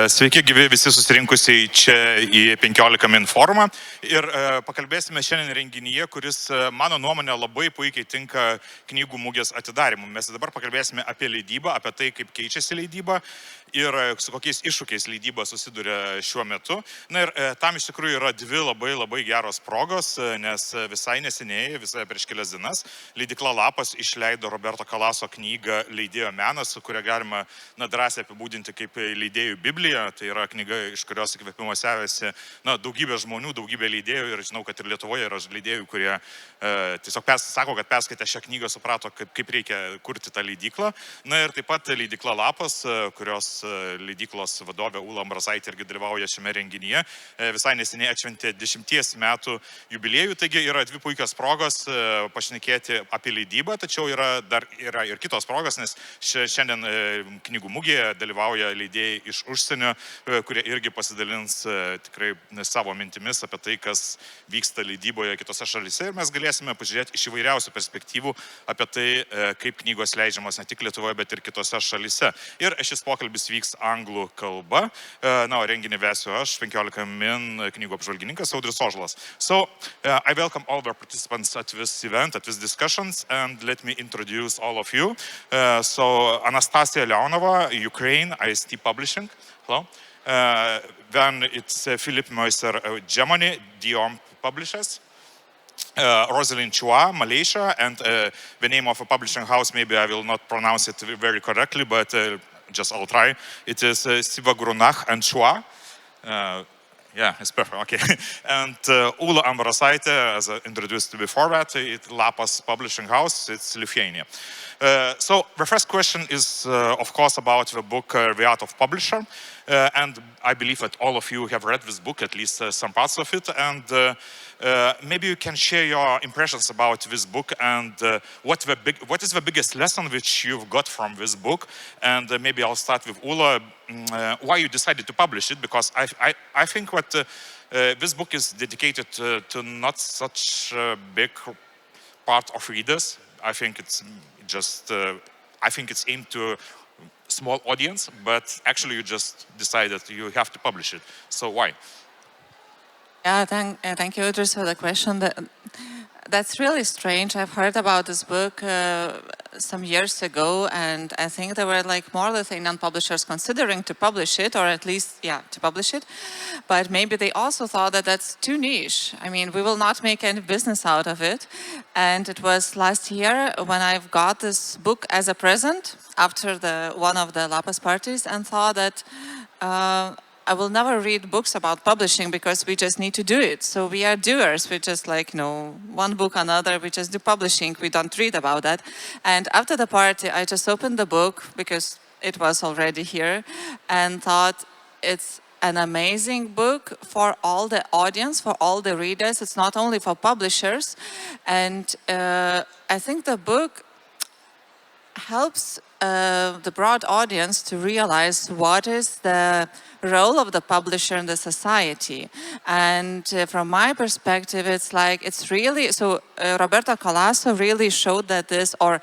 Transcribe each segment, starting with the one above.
Sveiki gyvi visi susirinkusiai čia į 15 min forumą ir pakalbėsime šiandien renginyje, kuris mano nuomonė labai puikiai tinka knygų mugės atidarimui. Mes dabar pakalbėsime apie leidybą, apie tai, kaip keičiasi leidyba ir su kokiais iššūkiais leidyba susiduria šiuo metu. Na ir tam iš tikrųjų yra dvi labai geros progos, nes visai neseniai, visai prieš kelias dienas, Leidykla LAPAS išleido Roberto Calasso knygą LEIDŽJO MENAS, su kuria galima drąsiai apibūdinti kaip leidėjų Biblija. Tai yra knyga, iš kurios įkvėpimo semiasi daugybė žmonių, daugybė leidėjų ir žinau, kad ir Lietuvoje yra leidėjų, kurie tiesiog sako, kad perskaitę šią knygą suprato, kaip reikia kurti tą leidyklą. Na ir taip pat Leidykla LAPAS, kurios leidyklos vadovė Ula Ambrasaitė irgi dalyvauja šiame renginyje, visai neseniai atšventė 10 metų jubiliejų, taigi yra dvi puikios progos pašnekėti apie leidybą, tačiau yra ir kitos progos, nes šiandien knygų mugėje dalyvauja leidėjai iš užsienio, kurie irgi pasidalins tikrai savo mintimis apie tai, kas vyksta leidyboje kitose šalyse, ir mes galėsime pažiūrėti iš įvairiausių perspektyvų apie tai, kaip knygos leidžiamos ne tik Lietuvoje, bet ir kitose šalyse. Ir šis pokalbis vyks anglų kalba. Na, o renginį vesiu aš, 15 min knygų apžvalgininkas Audrius Ožalas. So, I welcome all the participants at this event, at this discussions, and let me introduce all of you. So, Anastasia Leonova, Ukraine, IST Publishing. Hello. Then it's Philipp Meuser, Germany, Diom Publishers. Rosalind Chua, Malaysia, and the name of a publishing house, maybe I will not pronounce it very correctly, but just I'll try. It is Sivagrunach and Chua. Yeah, it's perfect, okay. And Ula Ambrasaitė, as I introduced before that, it's LAPAS publishing house, it's Lithuania. So the first question is, of course, about the book The Art of Publisher. And I believe that all of you have read this book, at least some parts of it. And maybe you can share your impressions about this book and what is the biggest lesson which you've got from this book. And maybe I'll start with Ula, why you decided to publish it, because I think what this book is dedicated to not such a big part of readers. I think it's just, I think it's aimed to small audience, but actually you just decided you have to publish it. So why? Yeah, thank you, Audrius, for the question. That's really strange. I've heard about this book some years ago, and I think there were like more Lithuanian publishers considering to publish it, or at least, yeah, to publish it. But maybe they also thought that that's too niche. I mean, we will not make any business out of it. And it was last year when I've got this book as a present after one of the LAPAS parties, and thought that I will never read books about publishing because we just need to do it. So we are doers. We just like, one book, another, we just do publishing. We don't read about that. And after the party, I just opened the book because it was already here and thought it's an amazing book for all the audience, for all the readers. It's not only for publishers. And I think the book helps the broad audience to realize what is the role of the publisher in the society. And from my perspective, it's really, so Roberto Calasso really showed that or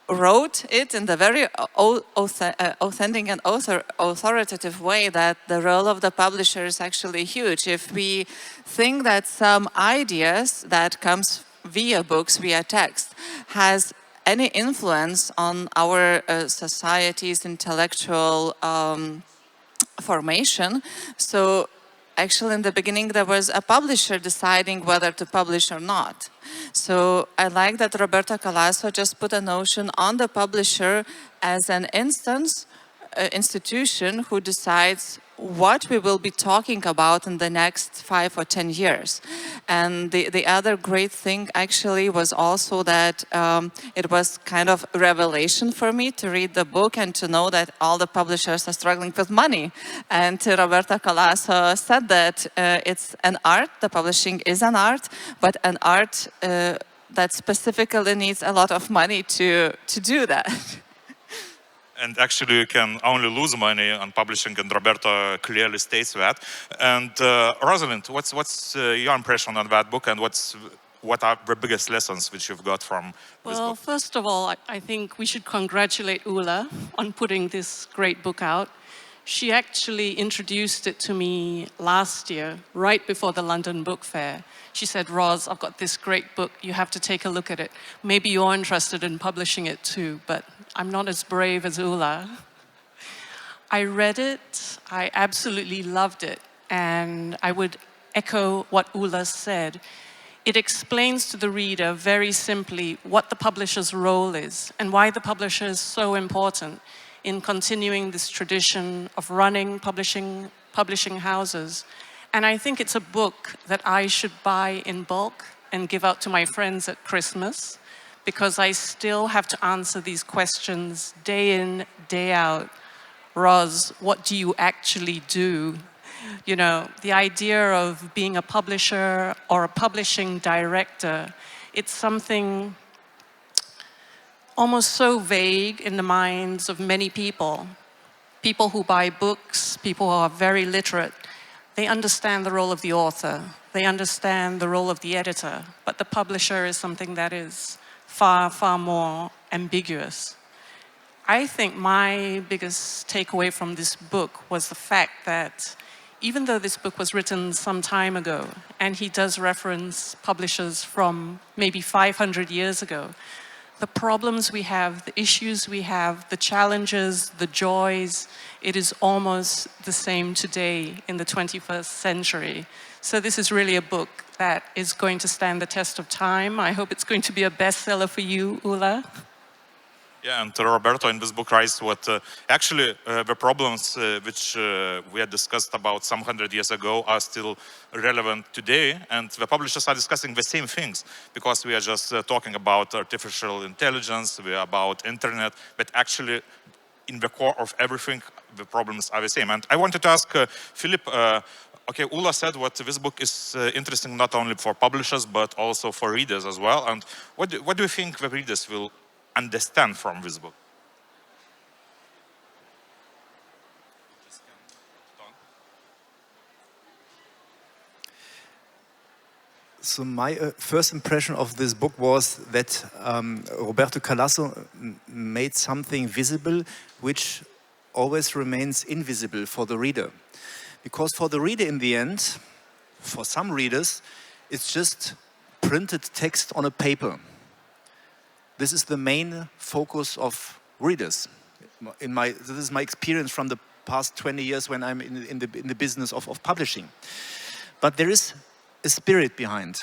wrote it in the very authentic and authoritative way that the role of the publisher is actually huge. If we think that some ideas that comes via books, via text, has any influence on our society's intellectual formation. So actually in the beginning there was a publisher deciding whether to publish or not. So I like that Roberto Calasso just put a notion on the publisher as an institution who decides what we will be talking about in the next 5 or 10 years. And the other great thing actually was also that it was kind of revelation for me to read the book and to know that all the publishers are struggling with money. And Roberto Calasso said that it's an art, the publishing is an art, but an art that specifically needs a lot of money to do that. And actually you can only lose money on publishing, and Roberto clearly states that. And Rosalind, what's your impression on that book, and what are the biggest lessons which you've got from this book? Well, first of all, I think we should congratulate Ula on putting this great book out. She actually introduced it to me last year, right before the London Book Fair. She said, Roz, I've got this great book, you have to take a look at it. Maybe you're interested in publishing it too, but I'm not as brave as Ulla. I read it, I absolutely loved it, and I would echo what Ulla said. It explains to the reader very simply what the publisher's role is and why the publisher is so important in continuing this tradition of running publishing houses. And I think it's a book that I should buy in bulk and give out to my friends at Christmas, because I still have to answer these questions day in, day out. Roz, what do you actually do? You know, the idea of being a publisher or a publishing director, it's something almost so vague in the minds of many people. People who buy books, people who are very literate, they understand the role of the author, they understand the role of the editor, but the publisher is something that is far, far more ambiguous. I think my biggest takeaway from this book was the fact that even though this book was written some time ago, and he does reference publishers from maybe 500 years ago, the problems we have, the issues we have, the challenges, the joys, it is almost the same today in the 21st century. So this is really a book that is going to stand the test of time. I hope it's going to be a bestseller for you, Ulla. Yeah, and Roberto in this book writes what actually the problems which we had discussed about some 100 years ago are still relevant today, and the publishers are discussing the same things, because we are just talking about artificial intelligence, we are about internet, but actually in the core of everything the problems are the same. And I wanted to ask Philipp, okay, Ulla said what this book is interesting not only for publishers but also for readers as well, and what do you think the readers will understand from this book? So my first impression of this book was that Roberto Calasso made something visible which always remains invisible for the reader. Because for the reader in the end, for some readers, it's just printed text on a paper. This is the main focus of readers. This is my experience from the past 20 years when I'm in the business of publishing. But there is a spirit behind.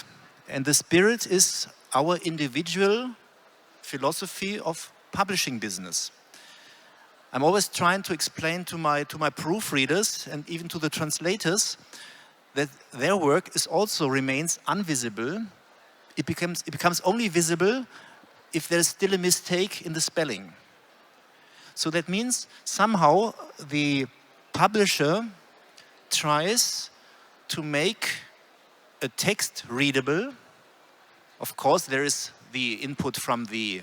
And the spirit is our individual philosophy of publishing business. I'm always trying to explain to my proofreaders and even to the translators that their work also remains invisible. It becomes only visible if there's still a mistake in the spelling. So that means somehow the publisher tries to make a text readable. Of course, there is the input from the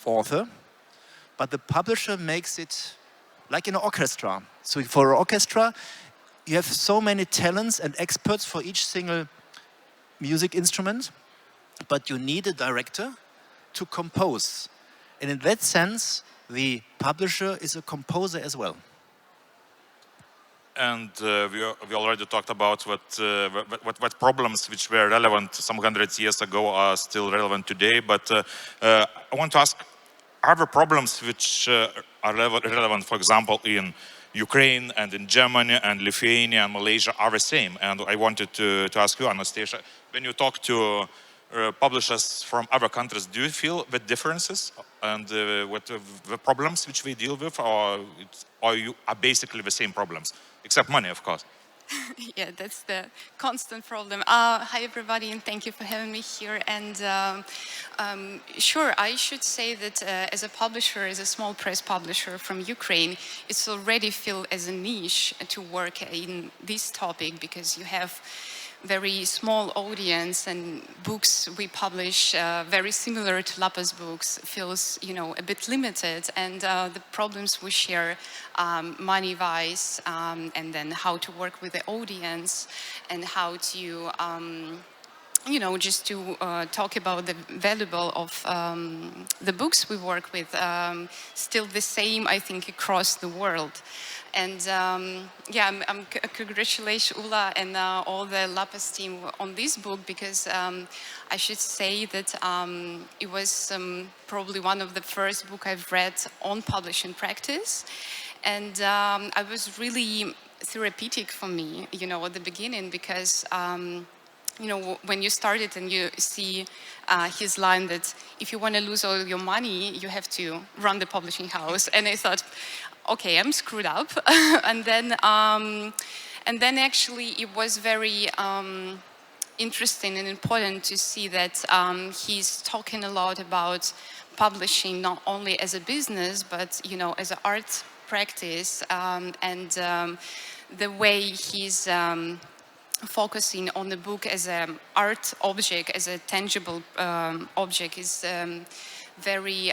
author, but the publisher makes it like in an orchestra. So for an orchestra, you have so many talents and experts for each single music instrument, but you need a director to compose. And in that sense, the publisher is a composer as well. And we already talked about what problems which were relevant some 100 years ago are still relevant today. But I want to ask, are there problems which are relevant, for example, in Ukraine and in Germany and Lithuania and Malaysia are the same? And I wanted to ask you, Anastasia, when you talk to publishers from other countries, do you feel the differences and what the problems which we deal with, or you are basically the same problems, except money, of course? Yeah, that's the constant problem. Hi, everybody, and thank you for having me here. And sure, I should say that as a publisher, as a small press publisher from Ukraine, it's already feel as a niche to work in this topic, because you have very small audience, and books we publish very similar to LAPAS books feels, you know, a bit limited, and the problems we share money-wise, and then how to work with the audience, and how to you know, just to talk about the valuable of the books we work with, still the same, I think, across the world. And yeah, congratulate Ulla and all the LAPAS team on this book, because I should say that it was probably one of the first book I've read on publishing practice. And I was really therapeutic for me, you know, at the beginning, because you know, when you started and you see his line that if you want to lose all your money, you have to run the publishing house. And I thought, okay, I'm screwed up. and then actually it was very interesting and important to see that he's talking a lot about publishing not only as a business, but, you know, as an art practice, and the way he's focusing on the book as an art object, as a tangible object, is very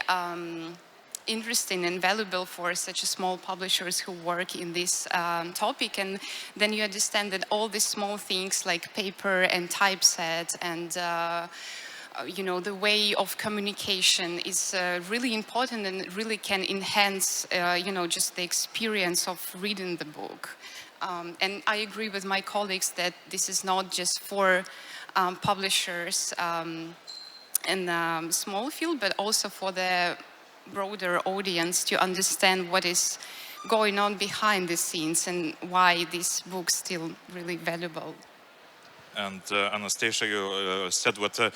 interesting and valuable for such a small publishers who work in this topic. And then you understand that all these small things like paper and typeset and you know, the way of communication is really important and really can enhance you know, just the experience of reading the book. And I agree with my colleagues that this is not just for publishers in the small field, but also for the broader audience to understand what is going on behind the scenes and why this book's still really valuable. And Anastasia, you said what the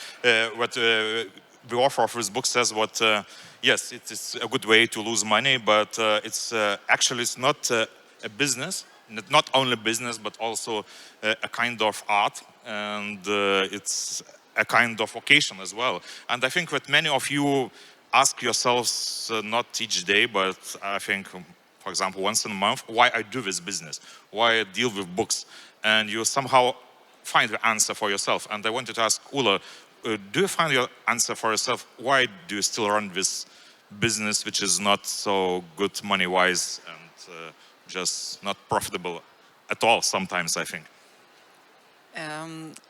author of this book says. Yes, it is a good way to lose money, but it's actually it's not a business. Not only business, but also a kind of art, and it's a kind of vocation as well. And I think that many of you ask yourselves, not each day, but I think, for example, once in a month, why I do this business, why I deal with books, and you somehow find the answer for yourself. And I wanted to ask Ulla, do you find your answer for yourself? Why do you still run this business, which is not so good money-wise and just not profitable at all sometimes, I think?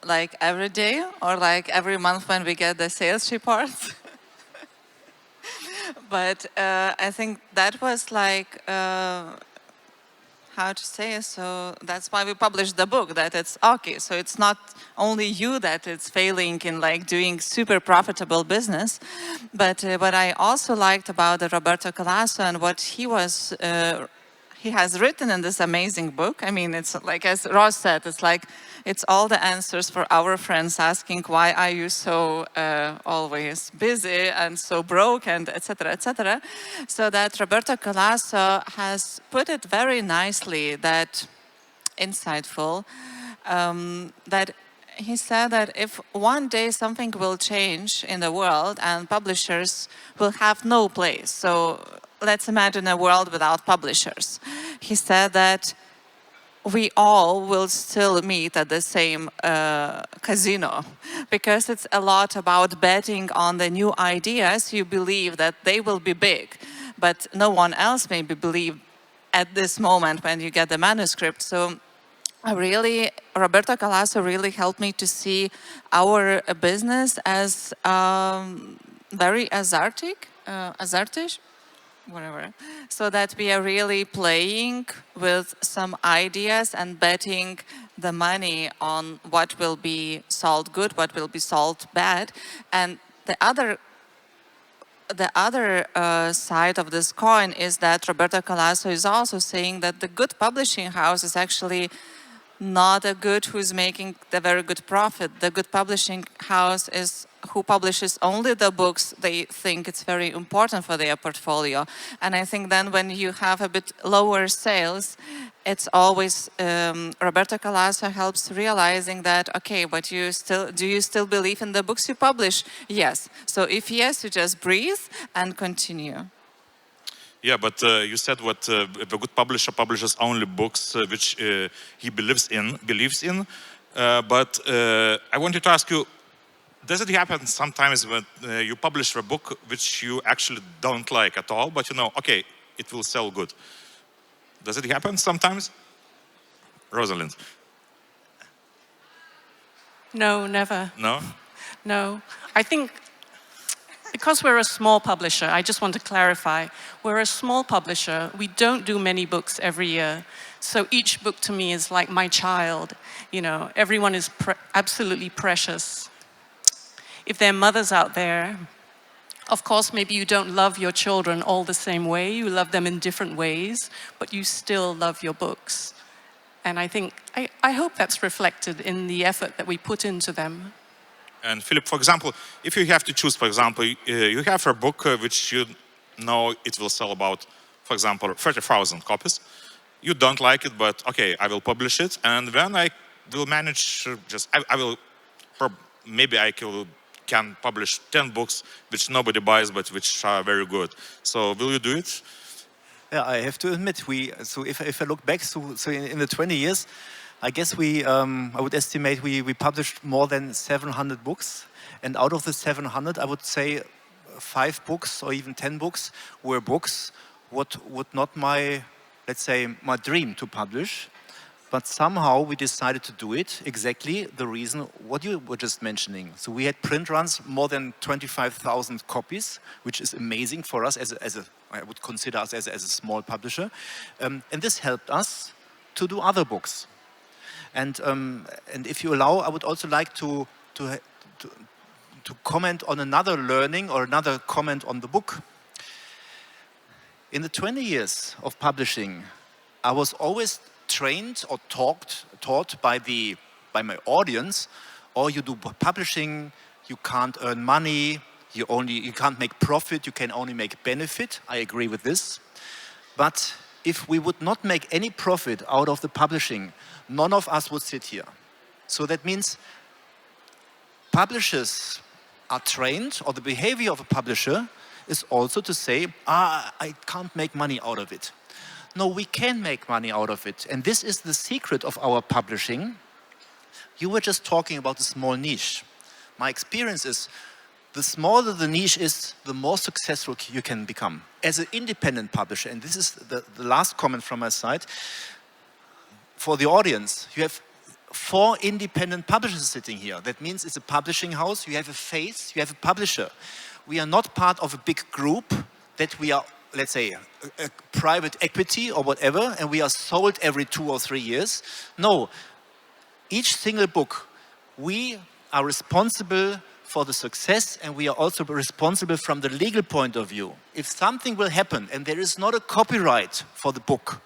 Like every day or like every month when we get the sales reports? But I think that was like, how to say, so that's why we published the book, that it's okay. So it's not only you that it's failing in like doing super profitable business, but what I also liked about the Roberto Calasso and what he has written in this amazing book. I mean, it's like, as Ross said, it's like, it's all the answers for our friends asking, why are you so always busy and so broke, and etc., etc. So that Roberto Calasso has put it very nicely, that insightful, that he said that if one day something will change in the world and publishers will have no place, so let's imagine a world without publishers. He said that we all will still meet at the same casino, because it's a lot about betting on the new ideas. You believe that they will be big, but no one else maybe believe at this moment when you get the manuscript. So really, Roberto Calasso really helped me to see our business as very assertive, whatever, so that we are really playing with some ideas and betting the money on what will be sold good, what will be sold bad. And the other side of this coin is that Roberto Calasso is also saying that the good publishing house is actually not a good who's making the very good profit. The good publishing house is who publishes only the books they think it's very important for their portfolio. And I think then when you have a bit lower sales, it's always Roberto Calasso helps realizing that, okay, but do you still believe in the books you publish? Yes. So if yes, you just breathe and continue. Yeah, but you said what the good publisher publishes only books which he believes in. But I wanted to ask you, does it happen sometimes when you publish a book which you actually don't like at all, but you know, okay, it will sell good? Does it happen sometimes? Rosalind? No, never. No? No. I think Because we're a small publisher, I just want to clarify, we're a small publisher, we don't do many books every year. So each book to me is like my child. You know, everyone is absolutely precious. If there are mothers out there, of course, maybe you don't love your children all the same way, you love them in different ways, but you still love your books. And I think, I hope that's reflected in the effort that we put into them. And Philip, for example, if you have to choose, for example, you have a book which you know it will sell about, for example, 30,000 copies. You don't like it, but okay, I will publish it, and then I will manage I will, maybe I can publish 10 books which nobody buys, but which are very good. So will you do it? Yeah, I have to admit, so if I look back, so in the 20 years, I guess I would estimate we published more than 700 books. And out of the 700, I would say 5 books or even 10 books were books what would not let's say, my dream to publish. But somehow we decided to do it, exactly the reason what you were just mentioning. So we had print runs, more than 25,000 copies, which is amazing for us I would consider us as a small publisher. And this helped us to do other books. And if you allow, I would also like to comment on another learning or another comment on the book. In the 20 years of publishing, I was always trained or taught by my audience, or you do publishing, you can't earn money, you can't make profit, you can only make benefit. I agree with this. But if we would not make any profit out of the publishing, none of us would sit here. So that means publishers are trained, or the behavior of a publisher is also to say, I can't make money out of it. No, we can make money out of it. And this is the secret of our publishing. You were just talking about a small niche. My experience is, the smaller the niche is, the more successful you can become. As an independent publisher, and this is the last comment from my side, for the audience, you have 4 independent publishers sitting here. That means it's a publishing house, you have a face, you have a publisher. We are not part of a big group that we are, let's say, a private equity or whatever, and we are sold every 2 or 3 years. No, each single book, we are responsible for the success, and we are also responsible from the legal point of view. If something will happen and there is not a copyright for the book,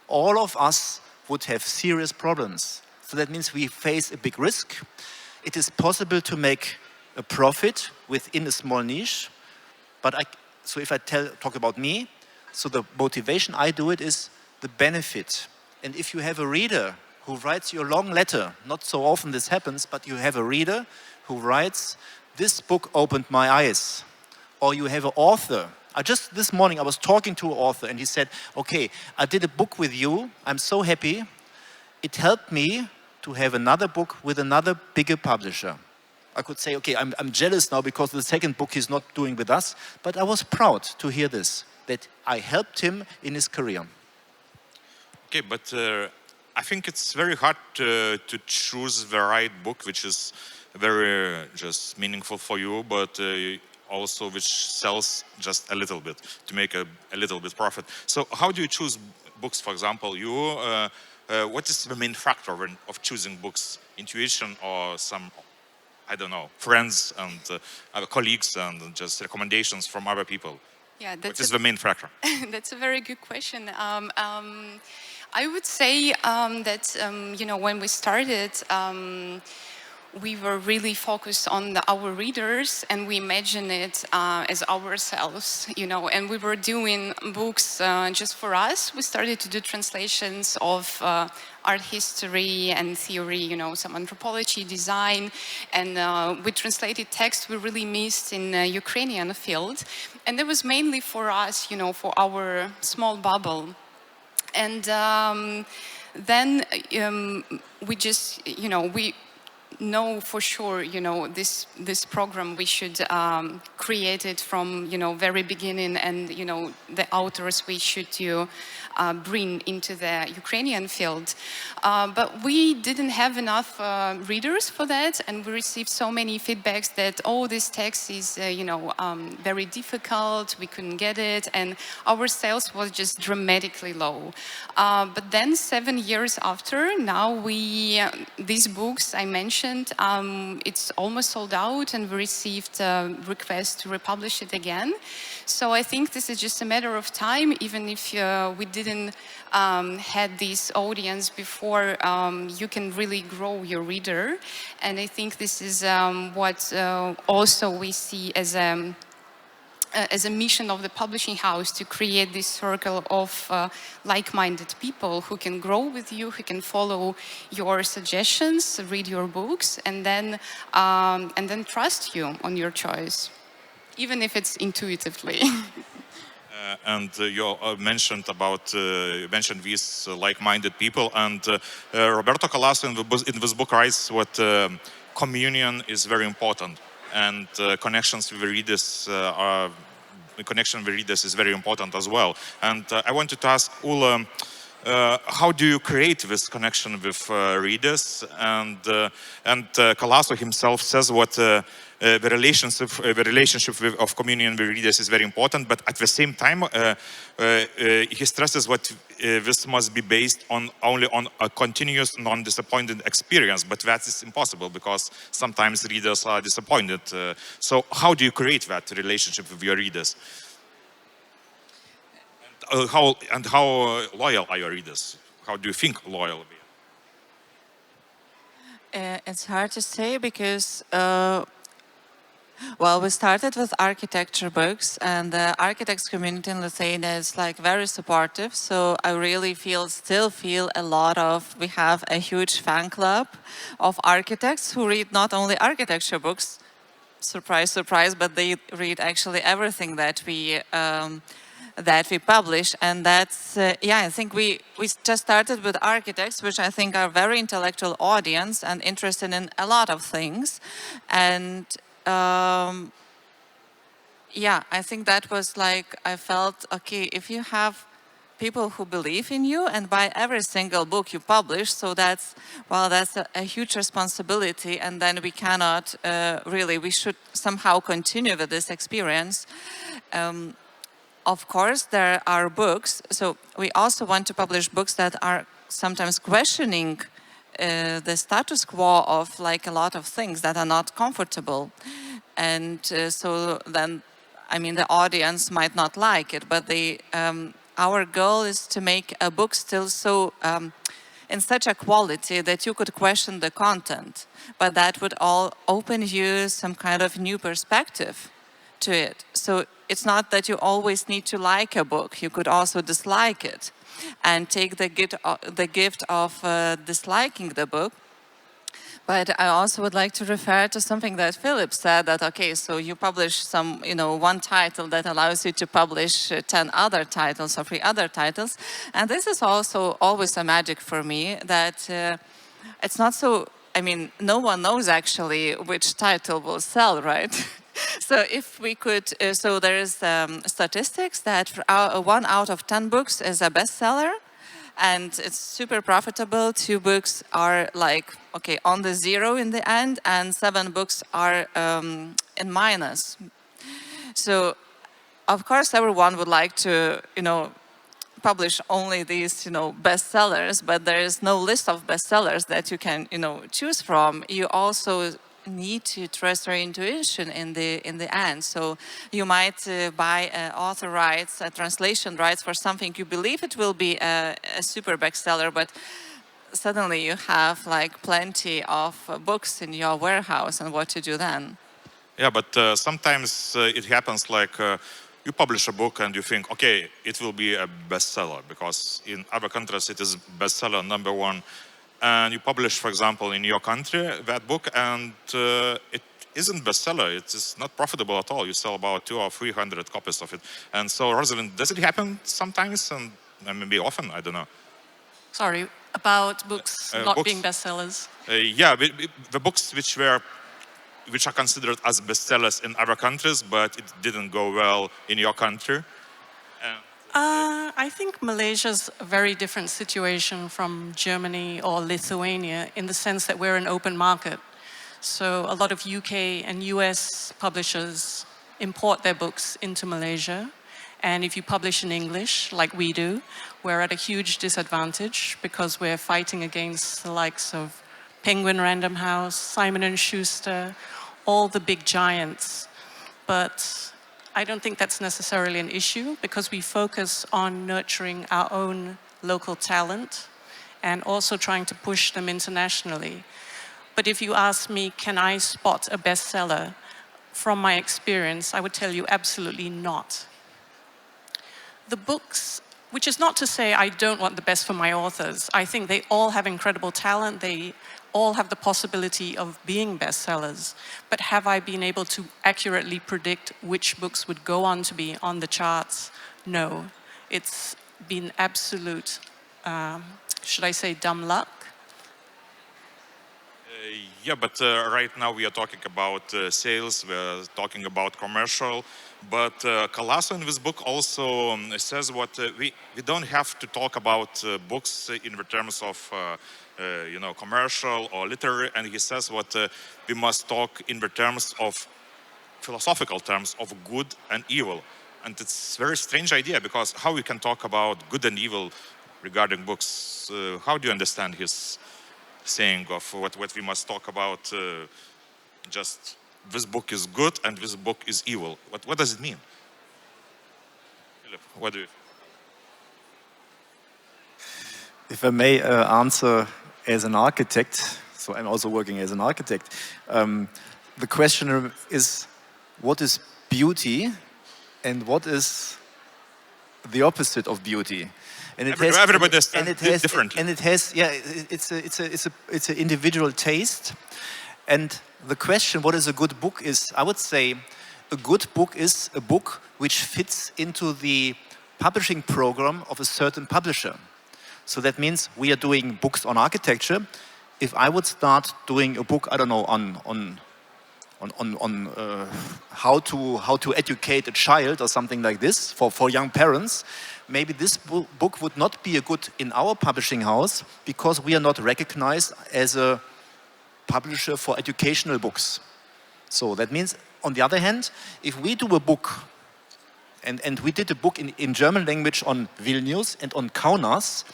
all of us would have serious problems. So that means we face a big risk. It is possible to make a profit within a small niche, but so if I talk about me, so the motivation I do it is the benefit. And if you have a reader who writes you a long letter, not so often this happens, but you have a reader who writes, this book opened my eyes. Or you have an author. Just this morning I was talking to an author and he said, okay, I did a book with you, I'm so happy. It helped me to have another book with another bigger publisher. I could say, okay, I'm jealous now because the second book he's not doing with us, but I was proud to hear this, that I helped him in his career. Okay, but I think it's very hard to choose the right book, which is very just meaningful for you, but also which sells just a little bit to make a little bit profit. So how do you choose books, for example? What is the main factor of choosing books? Intuition or some, I don't know, friends and colleagues and just recommendations from other people? Yeah, what is the main factor? That's a very good question. I would say that, when we started, we were really focused on our readers, and we imagine it as ourselves, and we were doing books just for us. We started to do translations of art history and theory, some anthropology, design, and we translated text we really missed in Ukrainian field. And that was mainly for us, for our small bubble. And then we just, know for sure, this program, we should create it from, very beginning, and, the authors we should bring into the Ukrainian field. But we didn't have enough readers for that, and we received so many feedbacks that, this text is, very difficult, we couldn't get it, and our sales was just dramatically low. But then 7 years after, now these books I mentioned, it's almost sold out, and we received requests to republish it again. So I think this is just a matter of time. Even if we didn't had this audience before, you can really grow your reader. And I think this is what also we see as a mission of the publishing house, to create this circle of like-minded people who can grow with you, who can follow your suggestions, read your books, and then trust you on your choice, even if it's intuitively. And you mentioned these like-minded people, and Roberto Calasso in this book writes what communion is very important, and connections with readers the connection with readers is very important as well. And I wanted to ask Ulla, how do you create this connection with readers? And Calasso himself says what the relationship of communion with readers is very important, but at the same time he stresses what this must be based only on a continuous, non-disappointed experience. But that is impossible, because sometimes readers are disappointed. So how do you create that relationship with your readers? How loyal are your readers? How do you think loyal they are? It's hard to say, because well, we started with architecture books, and the architects community in Lithuania is like very supportive. So I really still feel a lot of, we have a huge fan club of architects who read not only architecture books, surprise, surprise, but they read actually everything that we publish. And that's, yeah, I think we just started with architects, which I think are very intellectual audience and interested in a lot of things. And yeah, I think that was like, I felt, okay, if you have people who believe in you and buy every single book you publish, so that's, well, that's a huge responsibility, and then we cannot really, we should somehow continue with this experience. Of course, there are books, so we also want to publish books that are sometimes questioning the status quo of like a lot of things that are not comfortable. And so then, I mean, the audience might not like it, but our goal is to make a book still so in such a quality that you could question the content, but that would all open you some kind of new perspective to it. So it's not that you always need to like a book, you could also dislike it and take the gift of disliking the book. But I also would like to refer to something that Philipp said, that, okay, so you publish some, one title that allows you to publish 10 other titles or 3 other titles. And this is also always a magic for me, that it's not so, I mean, no one knows actually which title will sell, right? So if we could, so there is statistics that 1 out of 10 books is a bestseller, and it's super profitable. 2 books are like, okay, on the zero in the end, and 7 books are in minus. So of course everyone would like to, publish only these, bestsellers, but there is no list of bestsellers that you can, choose from. You also need to trust your intuition in the end. So you might buy author rights, translation rights for something you believe it will be a super bestseller, but suddenly you have like plenty of books in your warehouse, and what to do then? Yeah, but sometimes it happens like you publish a book and you think, okay, it will be a bestseller, because in other countries it is bestseller #1. And you publish, for example, in your country that book, and it isn't bestseller. It is not profitable at all. You sell about 200 or 300 copies of it. And so, Rosalind, does it happen sometimes, and maybe often? I don't know. Sorry, About books not books. being bestsellers. Yeah, the books which are considered as bestsellers in other countries, but it didn't go well in your country. I think Malaysia's a very different situation from Germany or Lithuania in the sense that we're an open market. So a lot of UK and US publishers import their books into Malaysia. And if you publish in English, like we do, we're at a huge disadvantage because we're fighting against the likes of Penguin Random House, Simon & Schuster, all the big giants. But I don't think that's necessarily an issue because we focus on nurturing our own local talent and also trying to push them internationally. But if you ask me, can I spot a bestseller? From my experience, I would tell you absolutely not. The books, which is not to say I don't want the best for my authors. I think they all have incredible talent. They all have the possibility of being bestsellers. But have I been able to accurately predict which books would go on to be on the charts? No. It's been absolute, should I say, dumb luck? Yeah, but right now we are talking about sales, we're talking about commercial, but Calasso in this book also says what we don't have to talk about books in the terms of commercial or literary, and he says what we must talk in the terms of philosophical terms of good and evil. And it's a very strange idea because how we can talk about good and evil regarding books? How do you understand his saying of what we must talk about, just this book is good and this book is evil? What does it mean? Philipp, what do you? If I may answer as an architect, so I'm also working as an architect, the question is, what is beauty and what is the opposite of beauty? And everybody understands it differently. And it has, yeah, it's an individual taste. And the question, what is a good book, is, I would say, a good book is a book which fits into the publishing program of a certain publisher. So that means we are doing books on architecture. If I would start doing a book, I don't know, on how to educate a child or something like this for young parents, maybe this book would not be a good in our publishing house because we are not recognized as a publisher for educational books. So that means, on the other hand, if we do a book, and we did a book in German language on Vilnius and on Kaunas.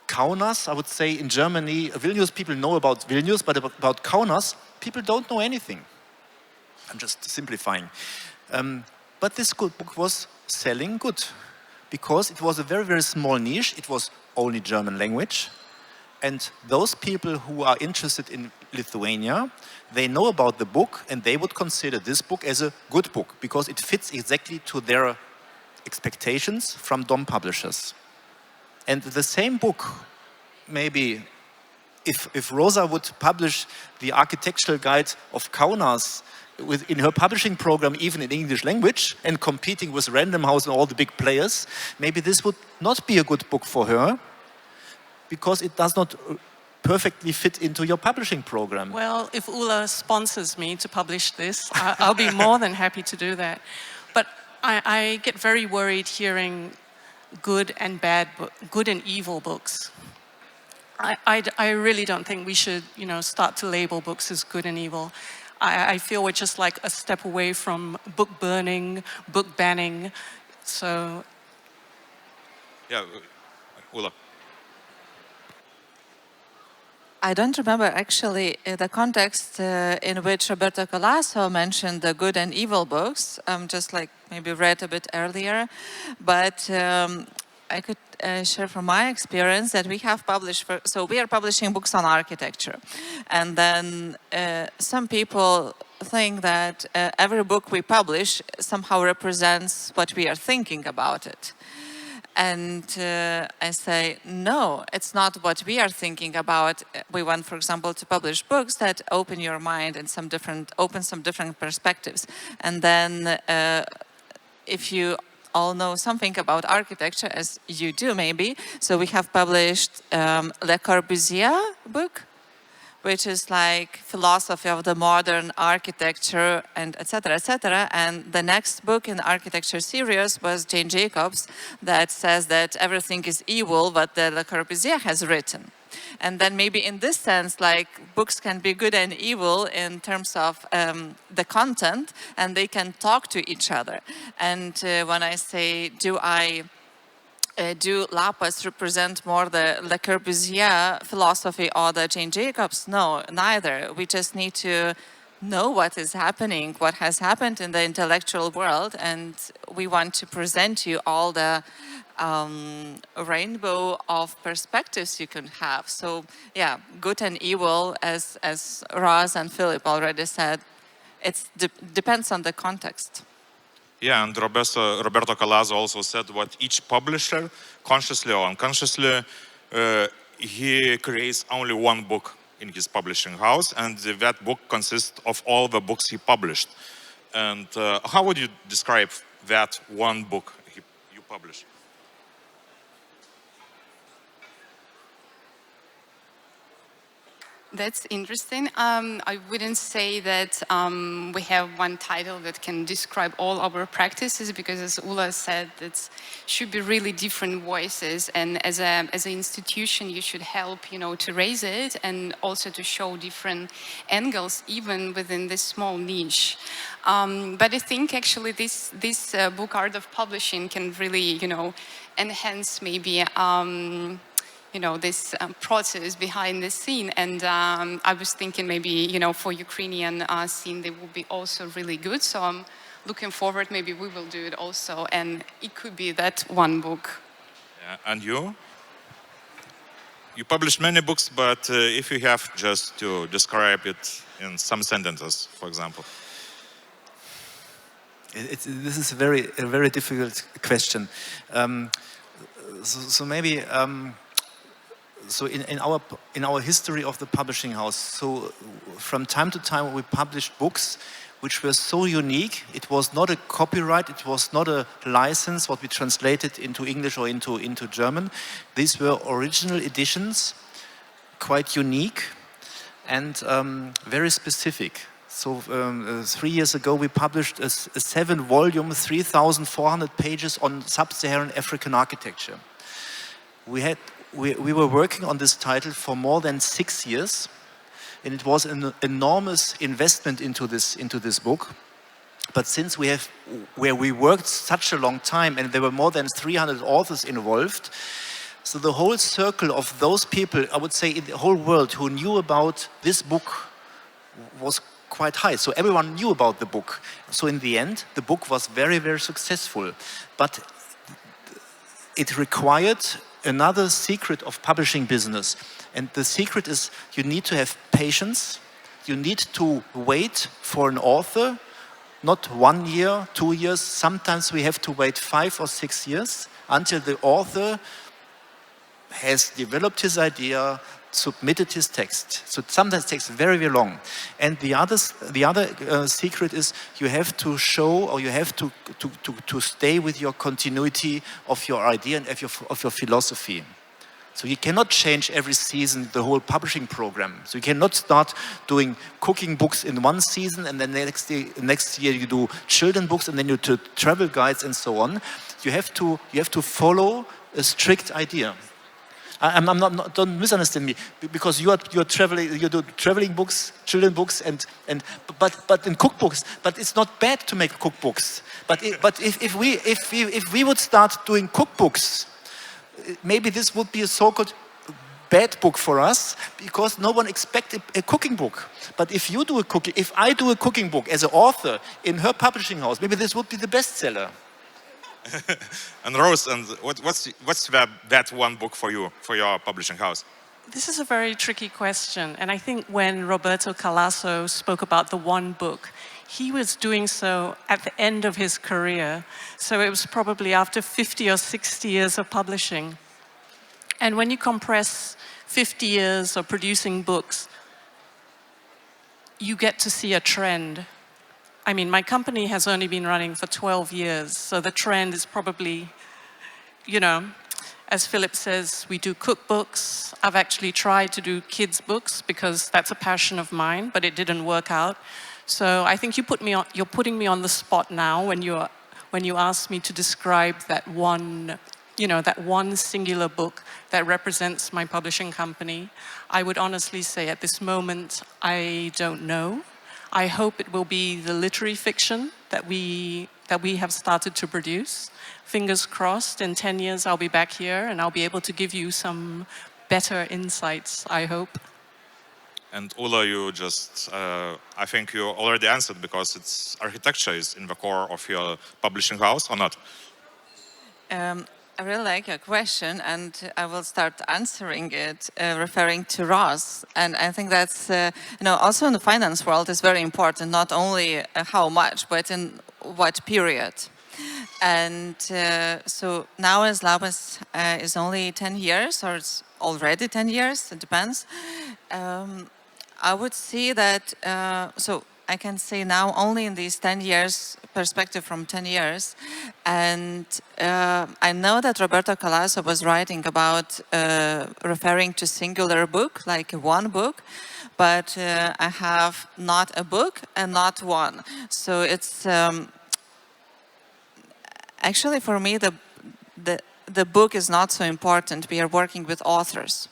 Kaunas, I would say in Germany, Vilnius people know about Vilnius, but about Kaunas, people don't know anything. I'm just simplifying. But this good book was selling good because it was a very, very small niche. It was only German language. And those people who are interested in Lithuania, they know about the book and they would consider this book as a good book because it fits exactly to their expectations from DOM publishers. And the same book, maybe if Rosa would publish the architectural guide of Kaunas in her publishing program, even in English language, and competing with Random House and all the big players, maybe this would not be a good book for her because it does not perfectly fit into your publishing program. Well, if Ulla sponsors me to publish this, I'll be more than happy to do that. But I get very worried hearing good and evil books. I really don't think we should, start to label books as good and evil. I feel we're just like a step away from book burning, book banning. So, yeah, Ulla. I don't remember actually the context in which Roberto Calasso mentioned the good and evil books. Just like maybe read a bit earlier, but I could share from my experience that we have published. So we are publishing books on architecture, and then some people think that every book we publish somehow represents what we are thinking about it. And I say, no, it's not what we are thinking about. We want, for example, to publish books that open your mind and open some different perspectives. And then if you all know something about architecture, as you do maybe. So we have published Le Corbusier book, which is like philosophy of the modern architecture, and etc., etc. And the next book in the architecture series was Jane Jacobs, that says that everything is evil, what the Le Corbusier has written. And then maybe in this sense, like, books can be good and evil in terms of the content, and they can talk to each other. And when I say, do LAPAS represent more the Le Corbusier philosophy or the Jane Jacobs? No, neither. We just need to know what is happening, what has happened in the intellectual world, and we want to present you all the rainbow of perspectives you can have. So yeah, good and evil, as Roz and Philipp already said, it depends on the context. Yeah, and Roberto Calasso also said what each publisher, consciously or unconsciously, he creates only one book in his publishing house, and that book consists of all the books he published. And how would you describe that one book you published? That's interesting. I wouldn't say that we have one title that can describe all our practices, because as Ulla said, it should be really different voices, and as an institution you should help, to raise it and also to show different angles even within this small niche. But I think actually this book, Art of Publishing, can really enhance maybe this process behind the scene. And I was thinking maybe, for Ukrainian scene, they will be also really good. So I'm looking forward, maybe we will do it also. And it could be that one book. Yeah, and you? You published many books, but if you have just to describe it in some sentences, for example. This is a very difficult question. So maybe... So in our history of the publishing house, so from time to time we published books which were so unique. It was not a copyright, it was not a license what we translated into English or into German. These were original editions, quite unique and very specific. So 3 years ago we published a 7-volume, 3,400 pages on sub-Saharan African architecture. We were working on this title for more than 6 years, and it was an enormous investment into this book. But since we worked such a long time, and there were more than 300 authors involved, so the whole circle of those people, I would say in the whole world, who knew about this book was quite high. So everyone knew about the book. So in the end, the book was very, very successful. But it required another secret of publishing business. And the secret is you need to have patience. You need to wait for an author, not 1 year, 2 years. Sometimes we have to wait 5 or 6 years until the author has developed his idea, submitted his text. So it sometimes takes very, very long. And the other secret is you have to show, or you have to stay with your continuity of your idea and of your philosophy. So you cannot change every season the whole publishing program. So you cannot start doing cooking books in one season, and then next year you do children books, and then you do travel guides and so on. You have to follow a strict idea. Don't misunderstand me, because you do traveling books, children books, but in cookbooks. But it's not bad to make cookbooks. But if we would start doing cookbooks, maybe this would be a so-called bad book for us, because no one expects a cooking book. But if I do a cooking book as an author in her publishing house, maybe this would be the bestseller. And Rose, and what's that one book for you, for your publishing house? This is a very tricky question, and I think when Roberto Calasso spoke about the one book, he was doing so at the end of his career. So it was probably after 50 or 60 years of publishing. And when you compress 50 years of producing books, you get to see a trend. I mean, my company has only been running for 12 years, so the trend is probably, you know, as Philipp says, we do cookbooks. I've actually tried to do kids' books because that's a passion of mine, but it didn't work out. So I think you're putting me on the spot now when you ask me to describe that one, you know, that one singular book that represents my publishing company. I would honestly say at this moment, I don't know. I hope it will be the literary fiction that we have started to produce. Fingers crossed, in 10 years I'll be back here and I'll be able to give you some better insights, I hope. And Ulla, you just, I think you already answered because it's architecture is in the core of your publishing house, or not? I really like your question, and I will start answering it, referring to Ross. And I think that's, also in the finance world is very important, not only how much, but in what period. And so now as LAPAS is only 10 years, or it's already 10 years, it depends. I would see that, so I can say now only in these 10 years, perspective from 10 years. And I know that Roberto Calasso was writing about referring to singular book, like one book, but I have not a book and not one. So it's, actually for me, the book is not so important. We are working with authors.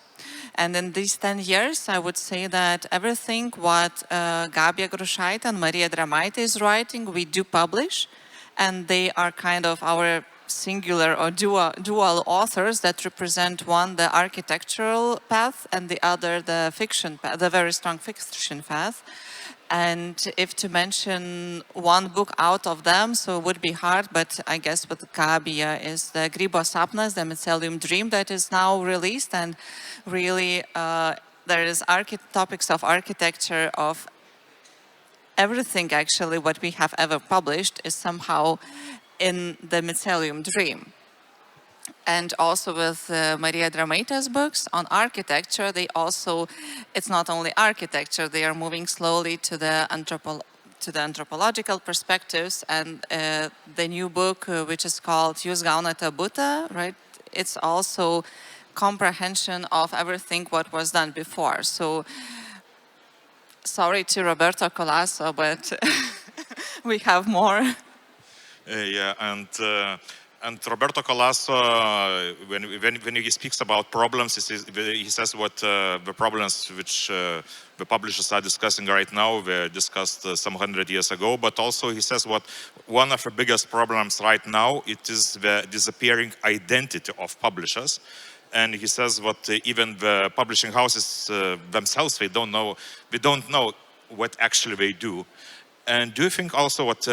And in these 10 years, I would say that everything what Gabija Grušaitė and Marija Dramaitė is writing, we do publish. And they are kind of our singular or dual authors that represent one, the architectural path, and the other, the fiction path, the very strong fiction path. And if to mention one book out of them, so it would be hard, but I guess with Gabija is the Grybo sapnas, the mycelium dream that is now released. And really, there is topics of architecture of everything actually what we have ever published is somehow in the mycelium dream. And also with Marija Dramaitė's books on architecture, they also, it's not only architecture, they are moving slowly to the anthropological perspectives. And the new book, which is called Jūs gaunate butą, right? It's also comprehension of everything what was done before. So, sorry to Roberto Calasso, but we have more. Yeah, and Roberto Calasso, when he speaks about problems, he says what the problems which the publishers are discussing right now were discussed some 100 years ago. But also he says what one of the biggest problems right now, it is the disappearing identity of publishers. And he says what even the publishing houses themselves, we don't know what actually they do. And do you think also what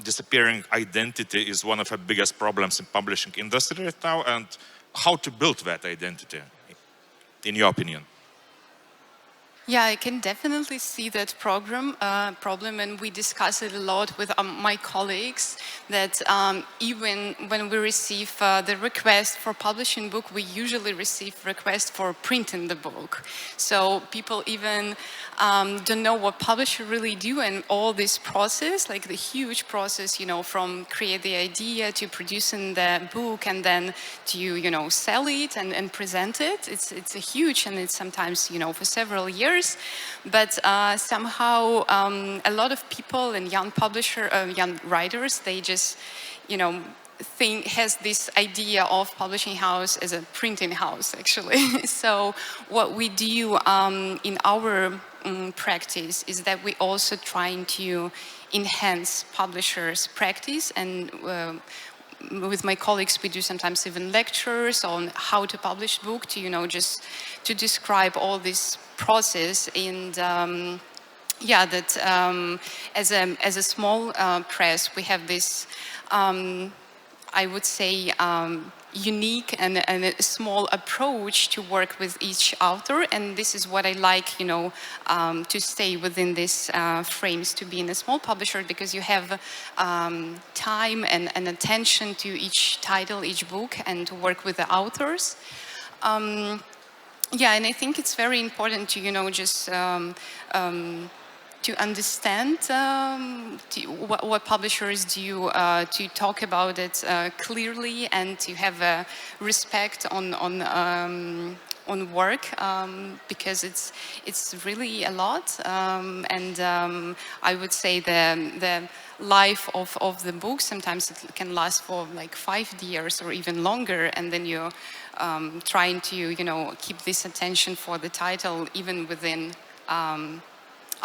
disappearing identity is one of the biggest problems in publishing industry right now, and how to build that identity, in your opinion? Yeah, I can definitely see that problem, and we discuss it a lot with my colleagues, that even when we receive the request for publishing book, we usually receive request for printing the book. So people even don't know what publisher really do, and all this process, like the huge process, from create the idea to producing the book and then to, sell it and present it. It's a huge, and it's sometimes, for several years. But somehow a lot of people and young writers, they just, has this idea of publishing house as a printing house, actually. So what we do in our practice is that we also trying to enhance publishers' practice, and with my colleagues, we do sometimes even lectures on how to publish book, to, just to describe all this process. And that as a small press, we have this, I would say, unique and a small approach to work with each author, and this is what I like, to stay within this frames, to be in a small publisher, because you have time and attention to each title, each book, and to work with the authors. And I think it's very important to, just to understand what publishers do, to talk about it clearly, and to have a respect on work, because it's really a lot, and I would say the life of the book, sometimes it can last for like 5 years or even longer, and then you're trying to keep this attention for the title even within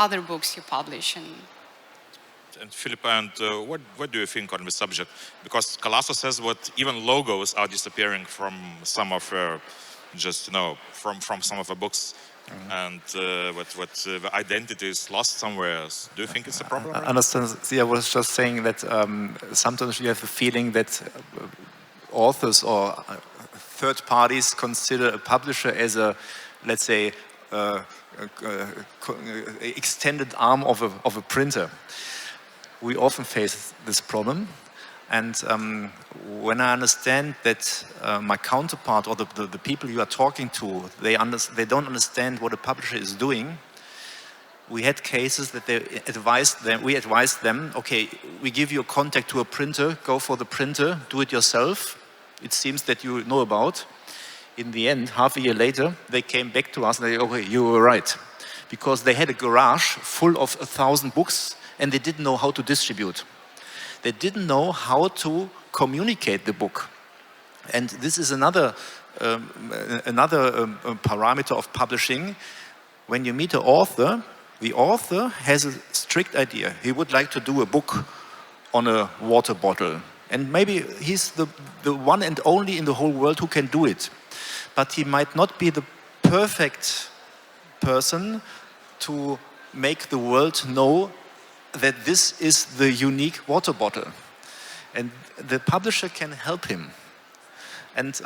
other books you publish. And Philipp, and what do you think on this subject? Because Calasso says what even logos are disappearing from some of from some of the books, and what the identity is lost somewhere else. Do you think it's a problem? Anastasia was just saying that sometimes you have the feeling that authors or third parties consider a publisher as a, let's say, extended arm of a printer. We often face this problem, and when I understand that my counterpart or the people you are talking to, they don't understand what a publisher is doing, we had cases that we advised them, okay, we give you a contact to a printer, go for the printer, do it yourself. It seems that you know about. In the end, half a year later, they came back to us and they said, okay, you were right. Because they had a garage full of 1,000 books and they didn't know how to distribute. They didn't know how to communicate the book. And this is another parameter of publishing. When you meet an author, the author has a strict idea. He would like to do a book on a water bottle. And maybe he's the one and only in the whole world who can do it. But he might not be the perfect person to make the world know that this is the unique water bottle. And the publisher can help him. And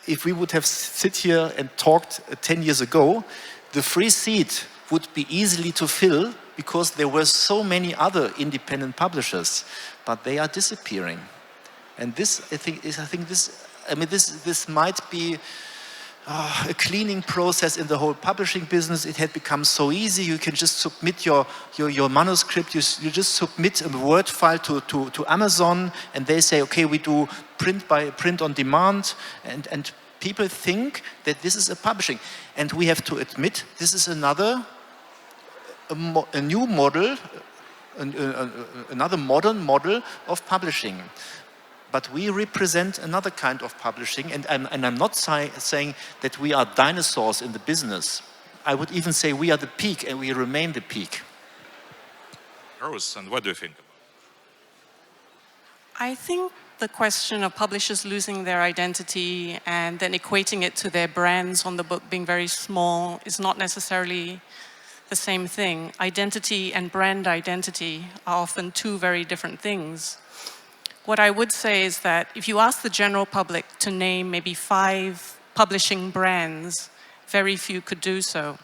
if we would have sit here and talked 10 years ago, the free seat would be easily to fill because there were so many other independent publishers, but they are disappearing. And this, this might be a cleaning process in the whole publishing business. It had become so easy. You can just submit your manuscript. You just submit a Word file to Amazon, and they say, okay, we do print on demand, and people think that this is a publishing. And we have to admit, this is another new model, another modern model of publishing. But we represent another kind of publishing, and I'm not saying that we are dinosaurs in the business. I would even say we are the peak, and we remain the peak. Rose, and what do you think? I think the question of publishers losing their identity and then equating it to their brands on the book being very small is not necessarily the same thing. Identity and brand identity are often two very different things. What I would say is that if you ask the general public to name maybe 5 publishing brands, very few could do so.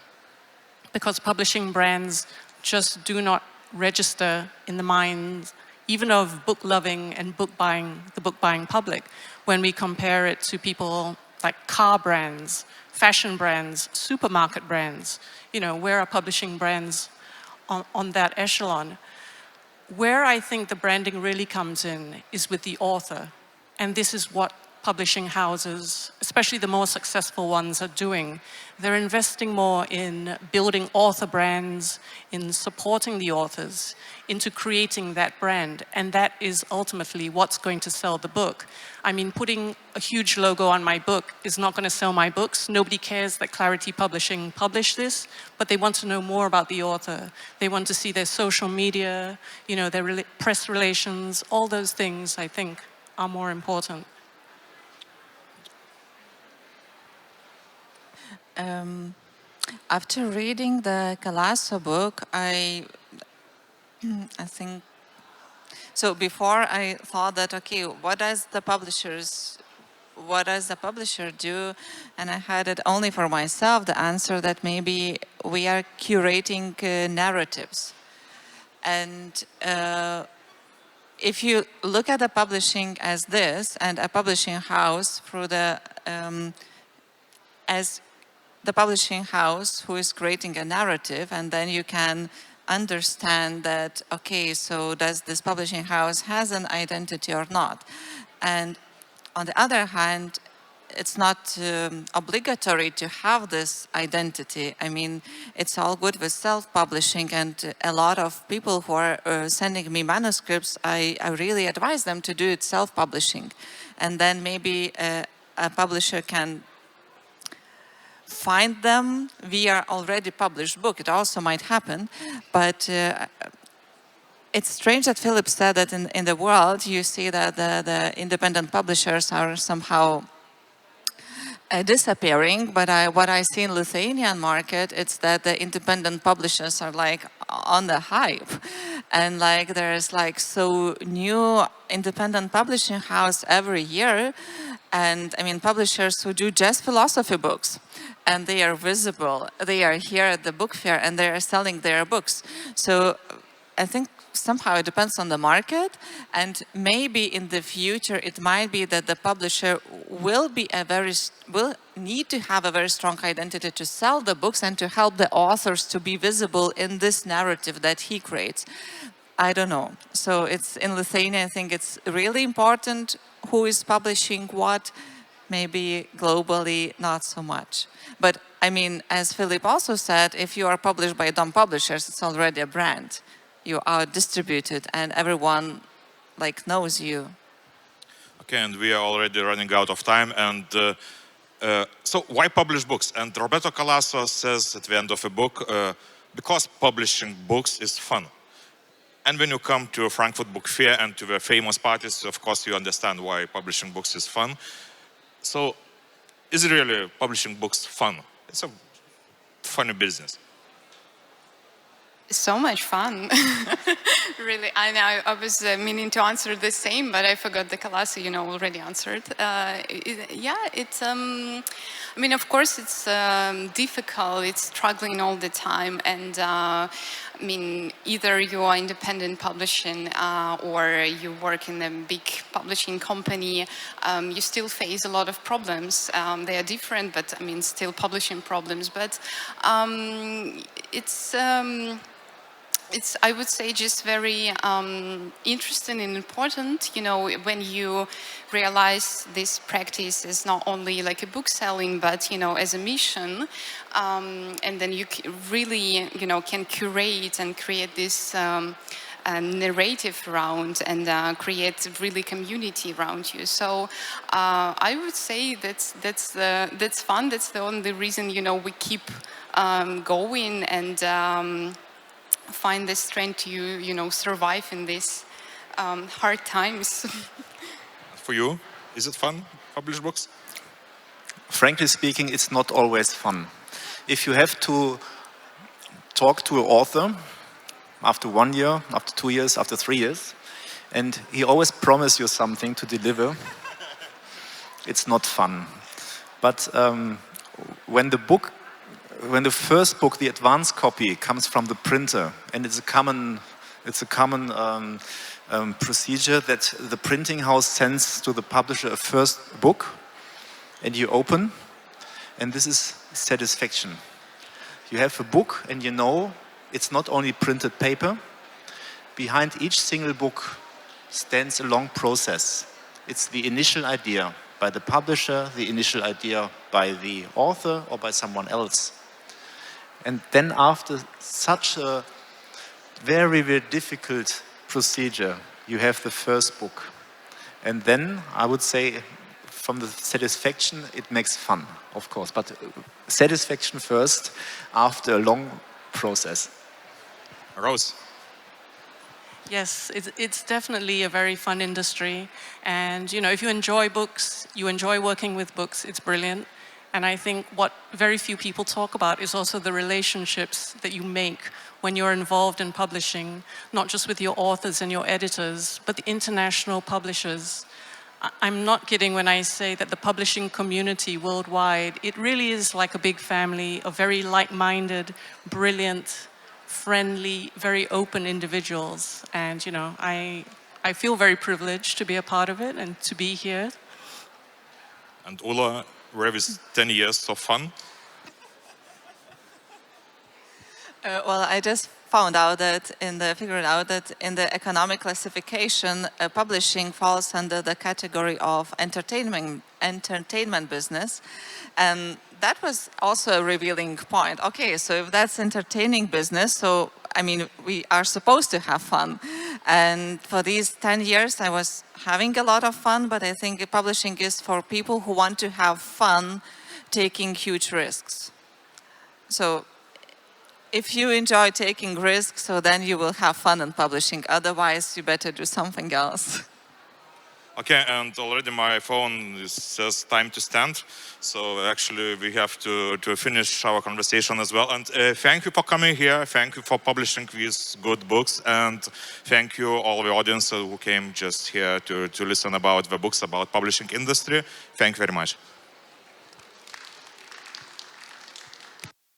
Because publishing brands just do not register in the minds even of book-loving and the book-buying public when we compare it to people like car brands, fashion brands, supermarket brands. You know, where are publishing brands on that echelon? Where I think the branding really comes in is with the author. And this is what publishing houses, especially the more successful ones, are doing. They're investing more in building author brands, in supporting the authors, into creating that brand. And that is ultimately what's going to sell the book. I mean, putting a huge logo on my book is not going to sell my books. Nobody cares that Clarity Publishing published this, but they want to know more about the author. They want to see their social media, you know, their press relations. All those things, I think, are more important. After reading the Calasso book, I think, so before I thought that, okay, what does the publisher do? And I had it only for myself, the answer that maybe we are curating narratives. And if you look at the publishing as this, and a publishing house through the, as the publishing house who is creating a narrative, and then you can understand that, okay, so does this publishing house has an identity or not? And on the other hand, it's not obligatory to have this identity. I mean, it's all good with self-publishing, and a lot of people who are sending me manuscripts, I really advise them to do it self-publishing. And then maybe a publisher can find them via already published book. It also might happen, but it's strange that Philipp said that in the world you see that the independent publishers are somehow disappearing, but what I see in Lithuanian market, it's that the independent publishers are like on the hype, and like there's like so new independent publishing house every year, and I mean publishers who do just philosophy books, and they are visible, they are here at the book fair, and they are selling their books. So I think somehow it depends on the market, and maybe in the future it might be that the publisher will need to have a very strong identity to sell the books and to help the authors to be visible in this narrative that he creates. I don't know. So it's in Lithuania, I think it's really important who is publishing what, maybe globally not so much. But I mean, as Philipp also said, if you are published by dumb publishers, it's already a brand. You are distributed and everyone like knows you. Okay, and we are already running out of time. And so why publish books? And Roberto Calasso says at the end of a book, because publishing books is fun. And when you come to a Frankfurt Book Fair and to the famous parties, of course you understand why publishing books is fun. So is really publishing books fun? It's a funny business. So much fun. Really, I was meaning to answer the same, but I forgot the Calasso, already answered. Yeah, it's, I mean, of course it's difficult, it's struggling all the time, and I mean, either you are independent publishing or you work in a big publishing company, you still face a lot of problems. They are different, but I mean, still publishing problems, but it's, I would say, just very interesting and important, when you realize this practice is not only like a book selling, but, as a mission, and then you really, can curate and create this narrative around and create really community around you. So I would say that's fun. That's the only reason, we keep going and find the strength to, survive in these hard times. For you, is it fun, publish books? Frankly speaking, it's not always fun. If you have to talk to an author after 1 year, after 2 years, after 3 years, and he always promises you something to deliver, it's not fun. But when the first book, the advanced copy, comes from the printer, and it's a common procedure that the printing house sends to the publisher a first book, and you open, and this is satisfaction. You have a book, and it's not only printed paper. Behind each single book stands a long process. It's the initial idea by the publisher, the initial idea by the author or by someone else. And then after such a very, very difficult procedure, you have the first book. And then I would say from the satisfaction, it makes fun, of course. But satisfaction first after a long process. Rose? Yes, it's definitely a very fun industry. And, if you enjoy books, you enjoy working with books, it's brilliant. And I think what very few people talk about is also the relationships that you make when you're involved in publishing, not just with your authors and your editors, but the international publishers. I'm not kidding when I say that the publishing community worldwide, it really is like a big family of very like-minded, brilliant, friendly, very open individuals. And, I feel very privileged to be a part of it and to be here. And Ulla, where is 10 years of fun? Well, I just figured out that in the economic classification, publishing falls under the category of entertainment business, and that was also a revealing point. Okay, so if that's entertaining business, so I mean, we are supposed to have fun. And for these 10 years, I was having a lot of fun, but I think publishing is for people who want to have fun taking huge risks. So if you enjoy taking risks, so then you will have fun in publishing. Otherwise, you better do something else. Okay, and already my phone says time to stand. So actually we have to finish our conversation as well. And thank you for coming here. Thank you for publishing these good books. And thank you all the audience who came just here to listen about the books, about publishing industry. Thank you very much.